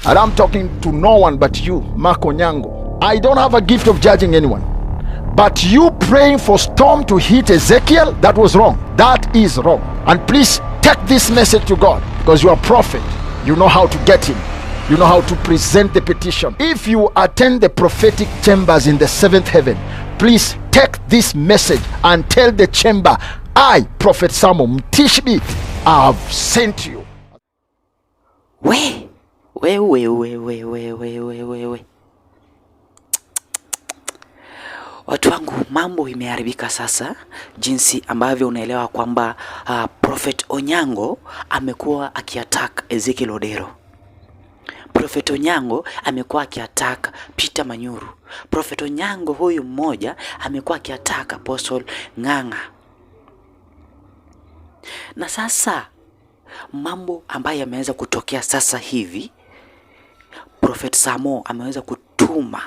And I'm talking to no one but you, Mark ONYANGO. I don't have a gift of judging anyone. But you praying for storm to hit Ezekiel, that was wrong. That is wrong. And please take this message to God, because you are a prophet. You know how to get him. You know how to present the petition. If you attend the prophetic chambers in the 7th heaven, please take this message and tell the chamber, I, Prophet SAMO Mtishbi, I have sent you. We. Watu wangu, mambo imeharibika sasa, jinsi ambavyo unaelewa kwamba Prophet ONYANGO amekuwa akiattack EZEKIEL ODERO. Prophet ONYANGO amekuwa akiattack Peter Manyuru. Prophet ONYANGO huyu mmoja amekuwa akiattack Apostle Ng'ang'a. Na sasa mambo ambayo yameweza kutokea sasa hivi, Prophet SAMO ameweza kutuma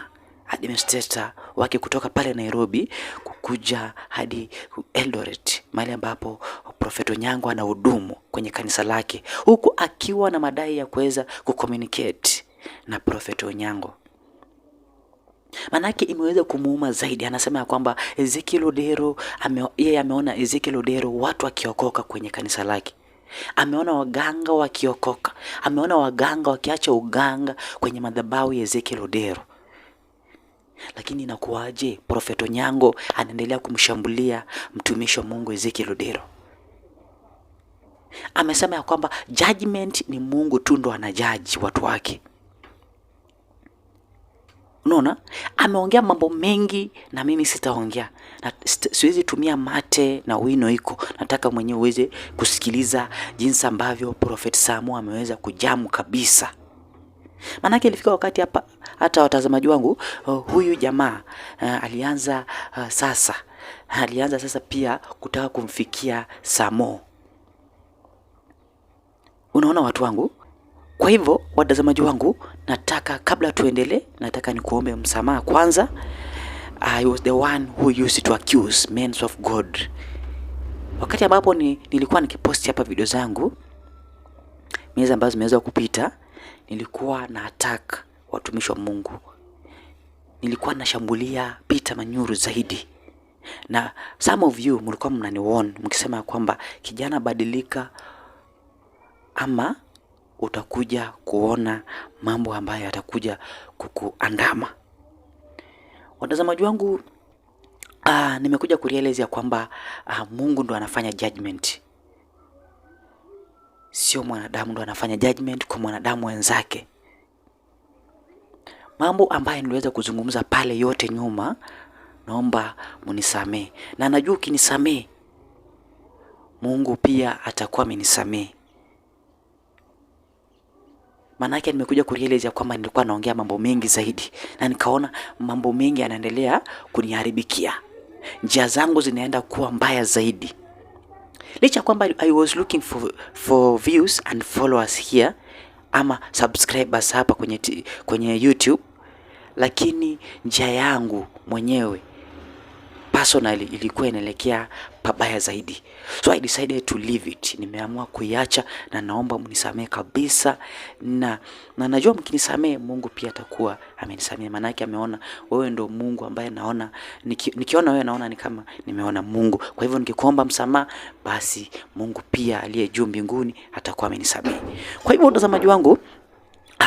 administrator wake kutoka pale Nairobi kukuja hadi Eldoret, mahali ambapo Prophet ONYANGO anahudumu kwenye kanisa lake, huku akiwa na madai ya kuweza kucommunicate na Prophet ONYANGO. Manake imeweza kumuuma zaidi. Anasema ya kwamba EZEKIEL ODERO yeye ameona EZEKIEL ODERO watu wakiokoka kwenye kanisa lake. Ameona waganga wakiokoka. Ameona waganga wakiacha uganga kwenye madhabahu ya EZEKIEL ODERO. Lakini inakuwaje Prophet ONYANGO anaendelea kumshambulia mtumishi wa Mungu EZEKIEL ODERO? Amesema ya kwamba judgment ni Mungu tu ndo anajaji watu wake. Unaona? Ameongea mambo mengi na mimi sitaongea. Na siwezi tumia mate na wino iko. Nataka mwenyewe uweze kusikiliza jinsi ambavyo Prophet SAMO ameweza kujamu kabisa. Manake ilifika wakati hapa hata watazamaji wangu, huyu jamaa alianza sasa pia kutaka kumfikia SAMO. Unaona watu wangu? Kwa hivyo watazamaji wangu, nataka kabla tuendelee, nataka nikuombe msamaha kwanza. I was the one who used to accuse men of God. Wakati ambapo nilikuwa nikiposti hapa video zangu, miezi ambazo zimeweza kupita, nilikuwa na attack watumishi wa Mungu. Nilikuwa nashambulia Peter Manyuru zaidi. Na some of you mlikuwa mnaniwarn mkisema kwamba kijana badilika ama utakuja kuona mambo ambayo yatakuja kukuandama. Watazamaji wangu, nimekuja kurealize ya kwamba Mungu ndo anafanya judgment. Sio mwanadamu ndo anafanya judgment kwa mwanadamu wenzake. Mambo ambayo niliweza kuzungumza pale yote nyuma, naomba munisamee. Na najua ukinisamee, Mungu pia atakuwa amenisamee. Manake nimekuja kurealize kwamba nilikuwa naongea mambo mengi zaidi, na nikaona mambo mengi yanaendelea kuniharibikia. Njia zangu zinaenda kuwa mbaya zaidi. Licha kwamba I was looking for views and followers here ama subscribers hapa kwenye YouTube, lakini njia yangu mwenyewe personally ilikuwa inaelekea pabaya zaidi. So I decided to leave it. Nimeamua kuiacha, na naomba mnisamee kabisa, na najua mkinisamee Mungu pia atakuwa amenisamee. Manake ameona wewe ndo Mungu ambaye naona nikiona wewe naona ni kama nimeona Mungu. Kwa hivyo nikikuomba msamaha, basi Mungu pia aliye juu mbinguni atakuwa amenisamee. Kwa hivyo watazamaji wangu,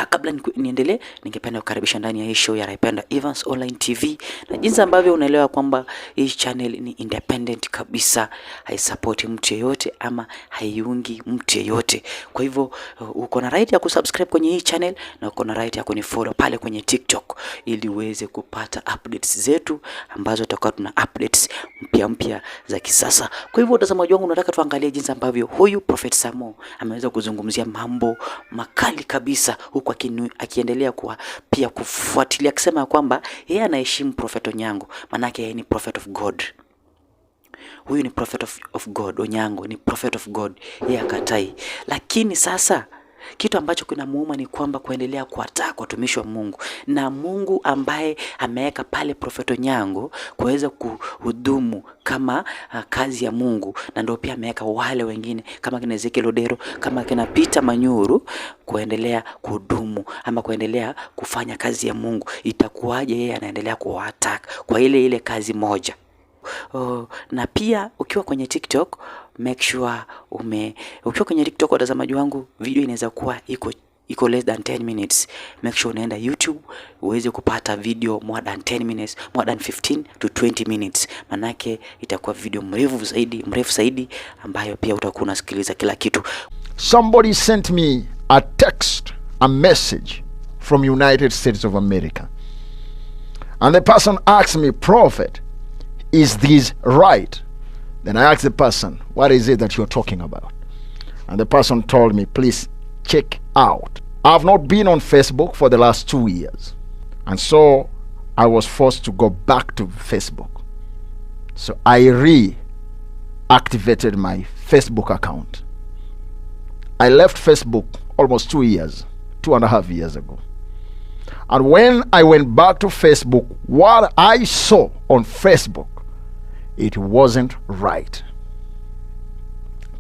kabla niendelee, ningependa kukaribisha ndani ya hii show ya Raipenda Evans Online TV. Na jinsi ambavyo unaelewa kwamba hii channel ni independent kabisa, haisupport mtu yeyote ama haiungi mtu yeyote. Kwa hivyo uko na right ya kusubscribe kwenye hii channel, na uko na right ya kunifollow pale kwenye TikTok, ili uweze kupata updates zetu ambazo tutakuwa tuna updates mpya za kisasa. Kwa hivyo watazamaji wangu, nataka tuangalie jinsi ambavyo huyu Prophet SAMO ameweza kuzungumzia mambo makali kabisa, huku akiendelea pia kufuatilia, akisema kwamba yeye anaheshimu Prophet ONYANGO, manake yeye ni prophet of God. Huyu ni prophet of God. ONYANGO ni prophet of God, yeye akatai. Lakini sasa Kitu ambacho kinamuuma ni kwamba kuendelea kuattack watumishi wa Mungu, na Mungu ambaye ameweka pale Prophet Onyango kuweza kuhudumu kama kazi ya Mungu, na ndio pia ameweka wale wengine kama kina EZEKIEL ODERO, kama kina Peter Manyuru kuendelea kuhudumu ama kuendelea kufanya kazi ya Mungu. Itakuwaje yeye anaendelea kuattack kwa ile kazi moja? Na pia ukiwa kwenye TikTok, make sure ukiwa kwenye TikTok, watazamaji wangu, video inaweza kuwa iko less than 10 minutes. Make sure unaenda YouTube uweze kupata video more than 10 minutes, more than 15 to 20 minutes. Manake itakuwa video mrefu zaidi ambayo pia utakuwa unasikiliza kila kitu. Somebody sent me a text, a message from United States of America. And the person asked me, "Prophet, is this right?" Then I asked the person, "What is it that you're talking about?" And the person told me, "Please check out. I've not been on Facebook for the last 2 years. And so I was forced to go back to Facebook. So I reactivated my Facebook account. I left Facebook almost 2.5 years ago. And when I went back to Facebook, what I saw on Facebook, it wasn't right.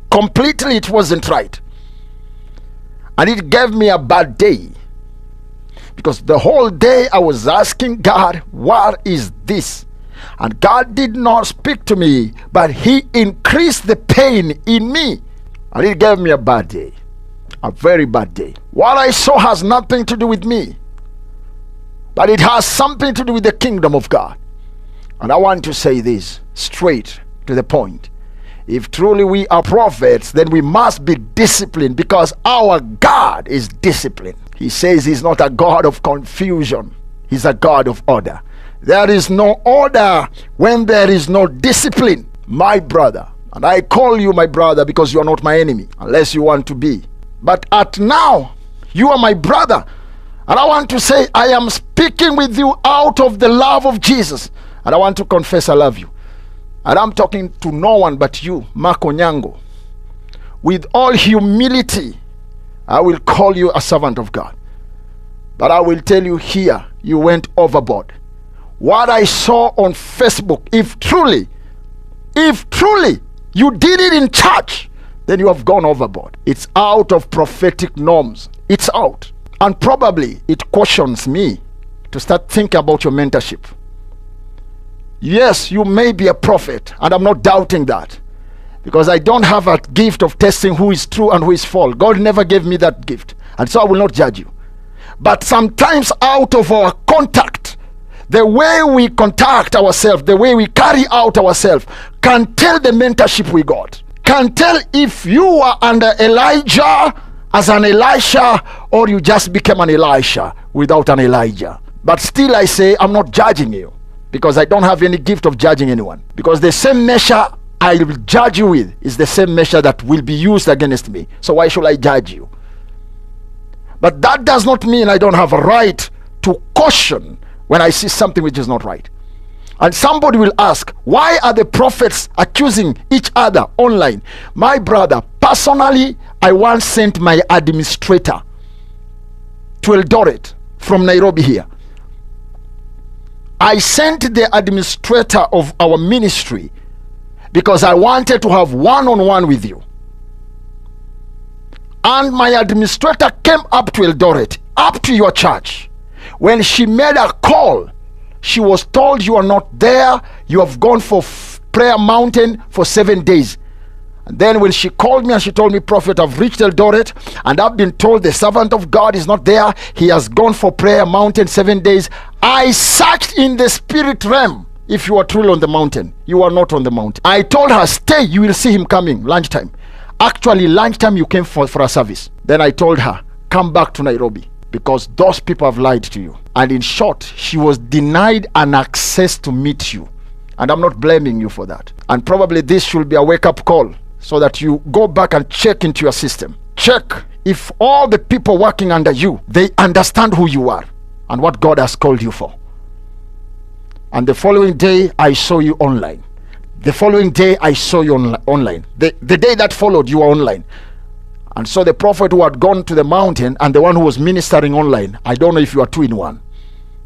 Completely, it wasn't right. And it gave me a bad day. Because the whole day I was asking God, what is this? And God did not speak to me, but He increased the pain in me. And it gave me a bad day. A very bad day. What I saw has nothing to do with me, but it has something to do with the kingdom of God. And I want to say this straight to the point. If truly we are prophets, then we must be disciplined, because our God is disciplined. He says He's not a God of confusion. He's a God of order. There is no order when there is no discipline, my brother. And I call you my brother because you are not my enemy, unless you want to be. But at now, you are my brother. And I want to say, I am speaking with you out of the love of Jesus. And I want to confess I love you. And I'm talking to no one but you, ONYANGO. With all humility, I will call you a servant of God. But I will tell you here, you went overboard. What I saw on Facebook, if truly you did it in church, then you have gone overboard. It's out of prophetic norms. It's out. And probably it cautions me to start thinking about your mentorship. Yes, you may be a prophet, and I'm not doubting that, because I don't have a gift of testing who is true and who is false. God never gave me that gift, and so I will not judge you. But sometimes out of our contact, the way we contact ourselves, the way we carry out ourselves, can tell the mentorship we got, can tell if you are under Elijah as an Elisha, or you just became an Elisha without an Elijah. But still I say, I'm not judging you, because I don't have any gift of judging anyone. Because the same measure I will judge you with is the same measure that will be used against me. So why should I judge you? But that does not mean I don't have a right to caution when I see something which is not right. And somebody will ask, why are the prophets accusing each other online? My brother, personally, I once sent my administrator to Eldoret from Nairobi here. I sent the administrator of our ministry because I wanted to have one-on-one with you. And my administrator came up to Eldoret, up to your church. When she made a call, she was told you are not there. You have gone for Prayer Mountain for 7 days. And then when she called me and she told me, Prophet, I've reached Eldoret and I've been told the servant of God is not there. He has gone for Prayer Mountain 7 days. I searched in the spirit realm. If you are truly on the mountain, you are not on the mountain. I told her, stay, you will see him coming lunchtime. Actually, lunchtime you came for a service. Then I told her, come back to Nairobi, because those people have lied to you. And in short, she was denied an access to meet you. And I'm not blaming you for that. And probably this should be a wake-up call, so that you go back and check into your system. Check if all the people working under you, they understand who you are and what God has called you for. And the following day, I saw you online. The following day, I saw you online. The day that followed, you were online. And so the prophet who had gone to the mountain and the one who was ministering online, I don't know if you are two in one,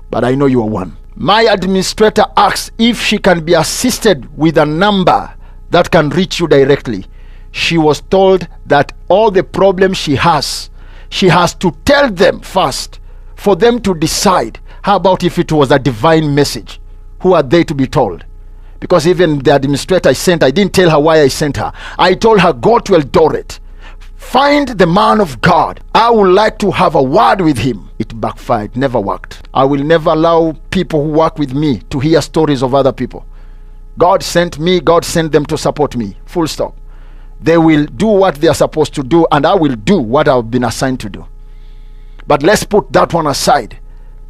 but I know you are one. My administrator asked if she can be assisted with a number that can reach you directly. She was told that all the problems she has to tell them first for them to decide. How about if it was a divine message? Who are they to be told? Because even the administrator I sent, I didn't tell her why I sent her. I told her, go to Eldoret. Find the man of God. I would like to have a word with him. It backfired, never worked. I will never allow people who work with me to hear stories of other people. God sent me, God sent them to support me. Full stop. They will do what they are supposed to do, and I will do what I've been assigned to do. But let's put that one aside.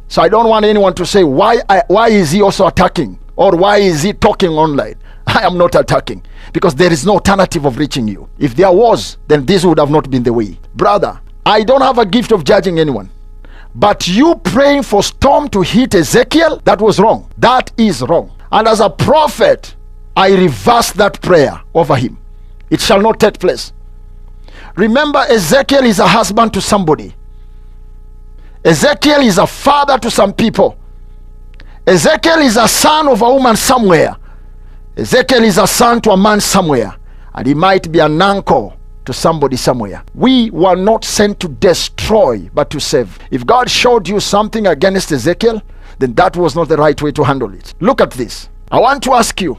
So I don't want anyone to say, why is he also attacking? Or why is he talking online? I am not attacking, because there is no alternative of reaching you. If there was, then this would have not been the way. Brother, I don't have a gift of judging anyone. But you praying for storm to hit Ezekiel, that was wrong. That is wrong. And as a prophet, I reverse that prayer over him. It shall not take place. Remember, Ezekiel is a husband to somebody. Ezekiel is a father to some people. Ezekiel is a son of a woman somewhere. Ezekiel is a son to a man somewhere. And he might be an uncle to somebody somewhere. We were not sent to destroy, but to save. If God showed you something against Ezekiel, then that was not the right way to handle it. Look at this. I want to ask you,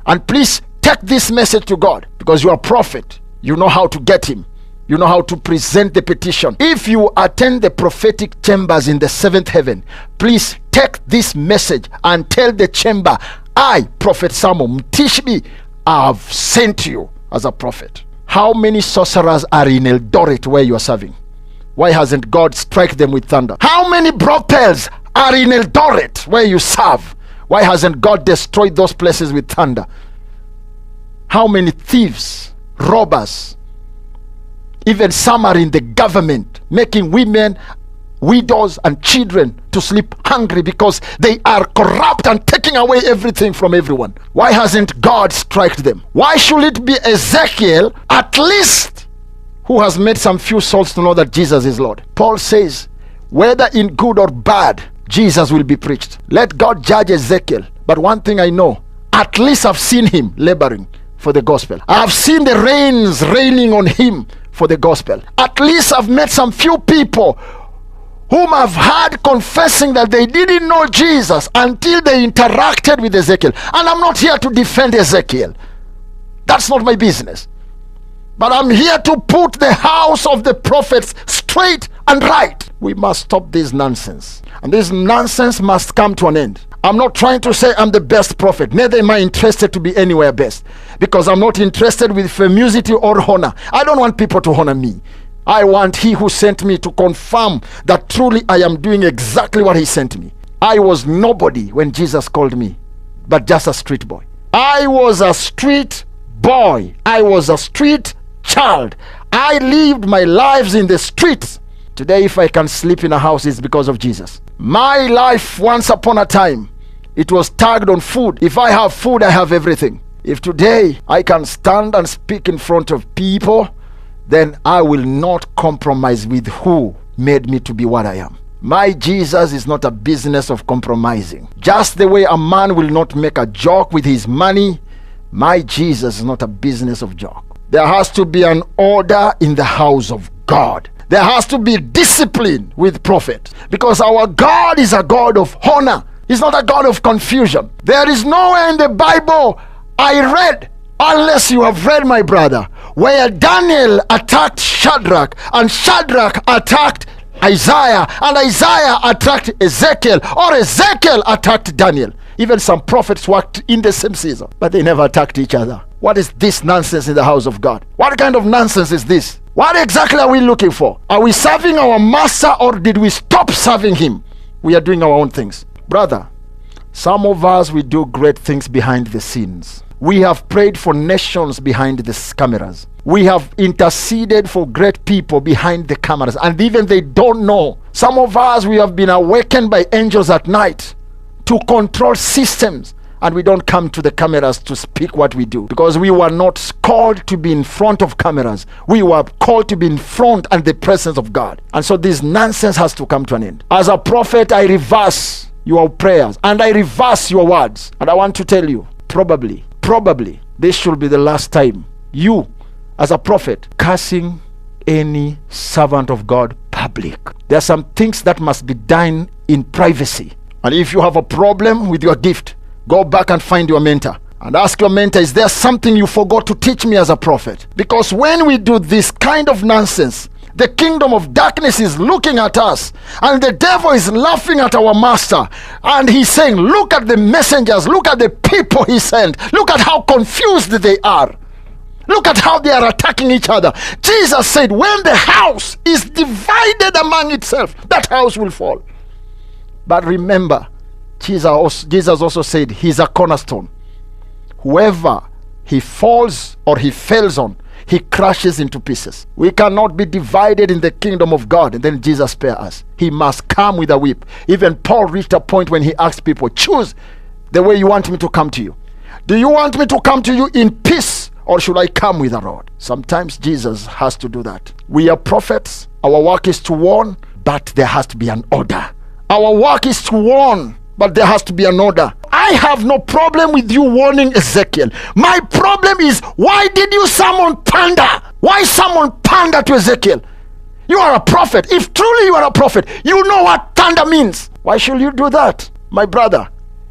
and please take this message to God, because you are a prophet. You know how to get him. You know how to present the petition. If you attend the prophetic chambers in the seventh heaven, please take this message and tell the chamber, I, Prophet SAMO, Mtishbi, I have sent you as a prophet. How many sorcerers are in Eldoret where you are serving? Why hasn't God struck them with thunder? How many brothels are in Eldoret where you serve? Why hasn't God destroyed those places with thunder? How many thieves, robbers, even some are in the government, making women, widows and children to sleep hungry because they are corrupt and taking away everything from everyone. Why hasn't God struck them? Why should it be Ezekiel, at least, who has made some few souls to know that Jesus is Lord? Paul says, whether in good or bad, Jesus will be preached. Let God judge Ezekiel. But one thing I know, at least I've seen him laboring for the gospel. I've seen the rains raining on him for the gospel. At least I've met some few people whom I've heard confessing that they didn't know Jesus until they interacted with Ezekiel. And I'm not here to defend Ezekiel. That's not my business. But I'm here to put the house of the prophets straight and right. We must stop this nonsense. And this nonsense must come to an end. I'm not trying to say I'm the best prophet. Neither am I interested to be anywhere best. Because I'm not interested with famosity or honor. I don't want people to honor me. I want he who sent me to confirm that truly I am doing exactly what he sent me. I was nobody when Jesus called me, but just a street boy. I was a street boy. I was a street child. I lived my lives in the streets. Today, if I can sleep in a house, it's because of Jesus. My life, once upon a time, it was tagged on food. If I have food, I have everything. If today I can stand and speak in front of people, then I will not compromise with who made me to be what I am. My Jesus is not a business of compromising. Just the way a man will not make a joke with his money, my Jesus is not a business of joke. There has to be an order in the house of God. There has to be discipline with prophet, because our God is a God of honor. He's not a God of confusion. There is nowhere in the Bible I read, unless you have read, my brother, where Daniel attacked Shadrach, and Shadrach attacked Isaiah, and Isaiah attacked Ezekiel, or Ezekiel attacked Daniel. Even some prophets worked in the same season, but they never attacked each other. What is this nonsense in the house of God? What kind of nonsense is this? What exactly are we looking for? Are we serving our master, or did we stop serving him? We are doing our own things. Brother, some of us, we do great things behind the scenes. We have prayed for nations behind the cameras. We have interceded for great people behind the cameras, and even they don't know. Some of us, we have been awakened by angels at night to control systems and we don't come to the cameras to speak what we do, because we were not called to be in front of cameras. We were called to be in front and the presence of God. And so this nonsense has to come to an end. As a prophet, I reverse your prayers and I reverse your words. And I want to tell you, probably this should be the last time you, as a prophet, cursing any servant of God public. There are some things that must be done in privacy. And if you have a problem with your gift, go back and find your mentor and ask your mentor, is there something you forgot to teach me as a prophet? Because when we do this kind of nonsense, the kingdom of darkness is looking at us, and the devil is laughing at our master, and he's saying, look at the messengers, look at the people he sent, look at how confused they are, look at how they are attacking each other. Jesus said, when the house is divided among itself, that house will fall. But remember, Jesus also said he's a cornerstone. Whoever he falls or he fails on, he crashes into pieces. We cannot be divided in the kingdom of God and then Jesus spare us. He must come with a whip. Even Paul reached a point when he asked people, choose the way you want me to come to you. Do you want me to come to you in peace, or should I come with a rod? Sometimes Jesus has to do that. We are prophets. Our work is to warn, but there has to be an order. Our work is to warn, but there has to be an order. I have no problem with you warning Ezekiel. My problem is, why did you summon thunder? Why summon thunder to Ezekiel? You are a prophet. If truly you are a prophet, you know what thunder means. Why should you do that? My brother,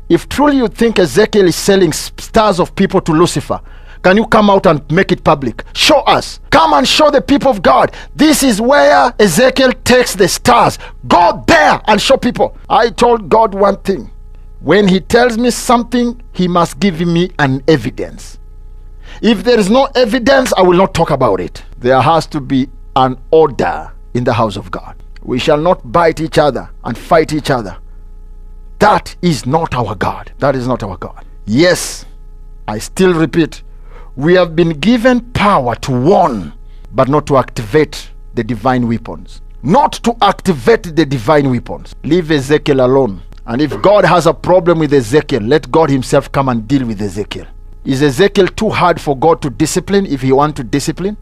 if truly you think Ezekiel is selling stars of people to Lucifer, can you come out and make it public? Show us. Come and show the people of God. This is where Ezekiel takes the stars. Go there and show people. I told God one thing. When he tells me something, he must give me an evidence. If there is no evidence, I will not talk about it. There has to be an order in the house of God. We shall not bite each other and fight each other. That is not our God. That is not our God. Yes, I still repeat, we have been given power to warn, but not to activate the divine weapons. Not to activate the divine weapons. Leave Ezekiel alone. And if God has a problem with Ezekiel, let God himself come and deal with Ezekiel. Is Ezekiel too hard for God to discipline if he wants to discipline?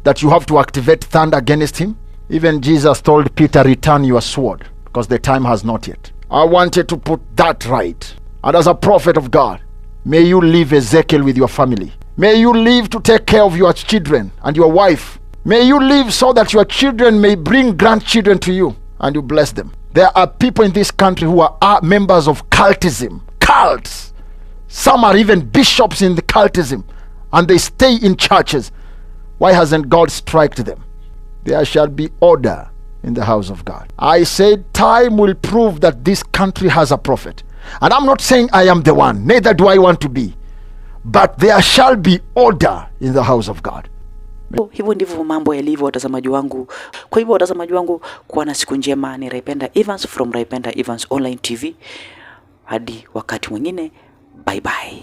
That you have to activate thunder against him? Even Jesus told Peter, return your sword, because the time has not yet. I wanted to put that right. And as a prophet of God, may you leave Ezekiel with your family. May you live to take care of your children and your wife. May you live so that your children may bring grandchildren to you and you bless them. There are people in this country who are members of cultism, cults. Some are even bishops in the cultism, and they stay in churches. Why hasn't God struck them? There shall be order in the house of God. I said time will prove that this country has a prophet. And I'm not saying I am the one, neither do I want to be. But there shall be order in the house of God. Hivyo ndivyo mambo yalivyo, watazamaji wangu. Kwa hivyo watazamaji wangu, kuwa na siku njema. Ni Raipenda Evans from Raipenda Evans Online TV. Hadi wakati mwingine, bye bye.